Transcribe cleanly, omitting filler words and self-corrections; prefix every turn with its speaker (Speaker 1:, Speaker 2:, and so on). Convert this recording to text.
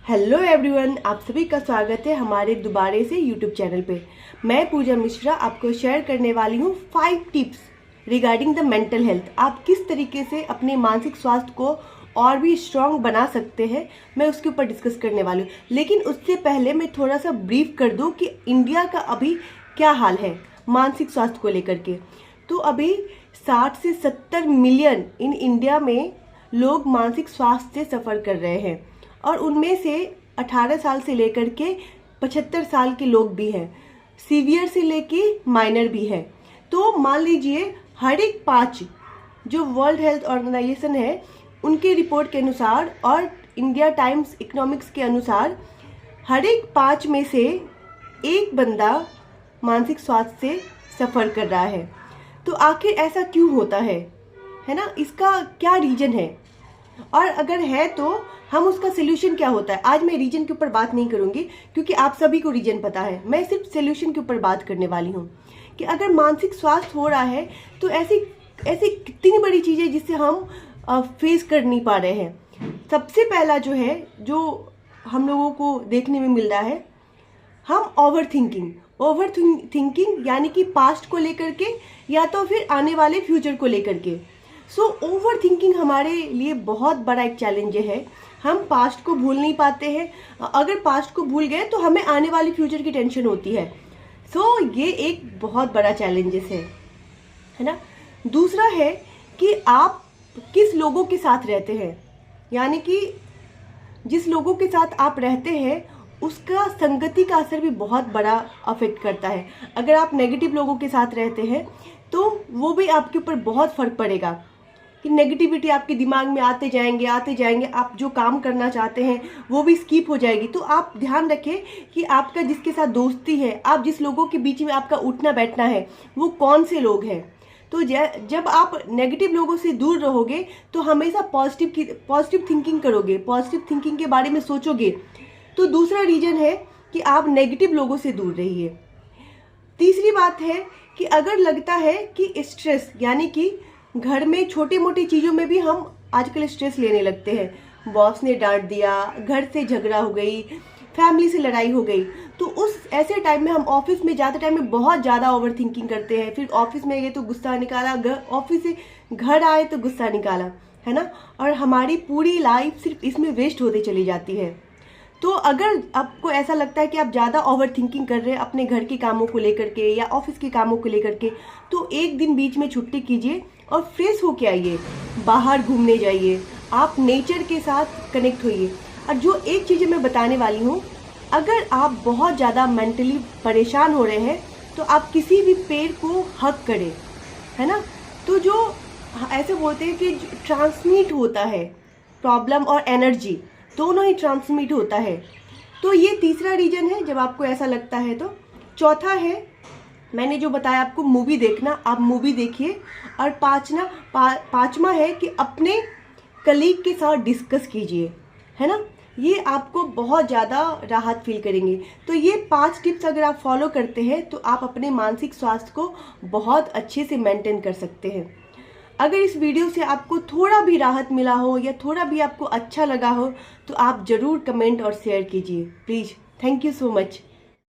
Speaker 1: Hello everyone, आप सभी का स्वागत है हमारे दोबारे से यूट्यूब चैनल पे। मैं पूजा मिश्रा आपको शेयर करने वाली हूँ 5 tips regarding the mental health. आप किस तरीके से अपने मानसिक स्वास्थ्य को और भी स्ट्रॉन्ग बना सकते हैं, मैं उसके ऊपर डिस्कस करने वाली हूँ। लेकिन उससे पहले मैं थोड़ा सा ब्रीफ कर दूँ कि इंडिया का अभी क्या हाल है मानसिक स्वास्थ्य को लेकर के। तो अभी 60 से 70 मिलियन इन इंडिया में लोग मानसिक स्वास्थ्य से सफ़र कर रहे हैं और उनमें से 18 साल से लेकर के 75 साल के लोग भी हैं, सीवियर से लेके माइनर भी हैं। तो मान लीजिए हर एक 5 जो वर्ल्ड हेल्थ ऑर्गेनाइजेशन है उनके रिपोर्ट के अनुसार और इंडिया टाइम्स इकोनॉमिक्स के अनुसार हर एक 5 में से एक बंदा मानसिक स्वास्थ्य से सफ़र कर रहा है। तो आखिर ऐसा क्यों होता है ना? इसका क्या रीज़न है और अगर है तो हम उसका सोल्यूशन क्या होता है। आज मैं रीजन के ऊपर बात नहीं करूंगी क्योंकि आप सभी को रीजन पता है, मैं सिर्फ सोल्यूशन के ऊपर बात करने वाली हूँ कि अगर मानसिक स्वास्थ्य हो रहा है तो ऐसी ऐसी कितनी बड़ी चीज़ें जिससे हम फेस कर नहीं पा रहे हैं। सबसे पहला जो है, जो हम लोगों को देखने में मिल रहा है, हम ओवर थिंकिंग यानी कि पास्ट को लेकर के या तो फिर आने वाले फ्यूचर को लेकर के। सो ओवर थिंकिंग हमारे लिए बहुत बड़ा एक चैलेंज है। हम पास्ट को भूल नहीं पाते हैं, अगर पास्ट को भूल गए तो हमें आने वाली फ्यूचर की टेंशन होती है। सो ये एक बहुत बड़ा चैलेंजेस है ना। दूसरा है कि आप किस लोगों के साथ रहते हैं, यानी कि जिस लोगों के साथ आप रहते हैं उसका संगति का असर भी बहुत बड़ा अफेक्ट करता है। अगर आप नेगेटिव लोगों के साथ रहते हैं तो वो भी आपके ऊपर बहुत फर्क पड़ेगा कि नेगेटिविटी आपके दिमाग में आते जाएंगे, आप जो काम करना चाहते हैं वो भी स्किप हो जाएगी। तो आप ध्यान रखें कि आपका जिसके साथ दोस्ती है, आप जिस लोगों के बीच में आपका उठना बैठना है वो कौन से लोग हैं। तो जब आप नेगेटिव लोगों से दूर रहोगे तो हमेशा पॉजिटिव थिंकिंग करोगे, पॉजिटिव थिंकिंग के बारे में सोचोगे। तो दूसरा रीजन है कि आप नेगेटिव लोगों से दूर रहिए। तीसरी बात है कि अगर लगता है कि स्ट्रेस, यानी कि घर में छोटी मोटी चीज़ों में भी हम आजकल स्ट्रेस लेने लगते हैं, बॉस ने डांट दिया, घर से झगड़ा हो गई, फैमिली से लड़ाई हो गई, तो उस ऐसे टाइम में हम ऑफिस में जाते टाइम में बहुत ज़्यादा ओवर थिंकिंग करते हैं। फिर ऑफिस में गए तो गुस्सा निकाला, ऑफिस से घर आए तो गुस्सा निकाला, है ना। और हमारी पूरी लाइफ सिर्फ इसमें वेस्ट होते चली जाती है। तो अगर आपको ऐसा लगता है कि आप ज़्यादा ओवर थिंकिंग कर रहे हैं अपने घर के कामों को लेकर के या ऑफिस के कामों को लेकर के, तो एक दिन बीच में छुट्टी कीजिए और फ्रेश होके आइए, बाहर घूमने जाइए, आप नेचर के साथ कनेक्ट होइए। और जो एक चीज़ मैं बताने वाली हूँ, अगर आप बहुत ज़्यादा मेंटली परेशान हो रहे हैं तो आप किसी भी पेड़ को हग करें, है ना। तो जो ऐसे बोलते हैं कि ट्रांसमिट होता है, प्रॉब्लम और एनर्जी दोनों ही ट्रांसमिट होता है। तो ये तीसरा रीजन है जब आपको ऐसा लगता है। तो चौथा है, मैंने जो बताया आपको मूवी देखना, आप मूवी देखिए। और पांचवा है कि अपने कलीग के साथ डिस्कस कीजिए, है ना। ये आपको बहुत ज़्यादा राहत फील करेंगे। तो ये 5 टिप्स अगर आप फॉलो करते हैं तो आप अपने मानसिक स्वास्थ्य को बहुत अच्छे से मेंटेन कर सकते हैं। अगर इस वीडियो से आपको थोड़ा भी राहत मिला हो या थोड़ा भी आपको अच्छा लगा हो तो आप ज़रूर कमेंट और शेयर कीजिए please. Thank you so much.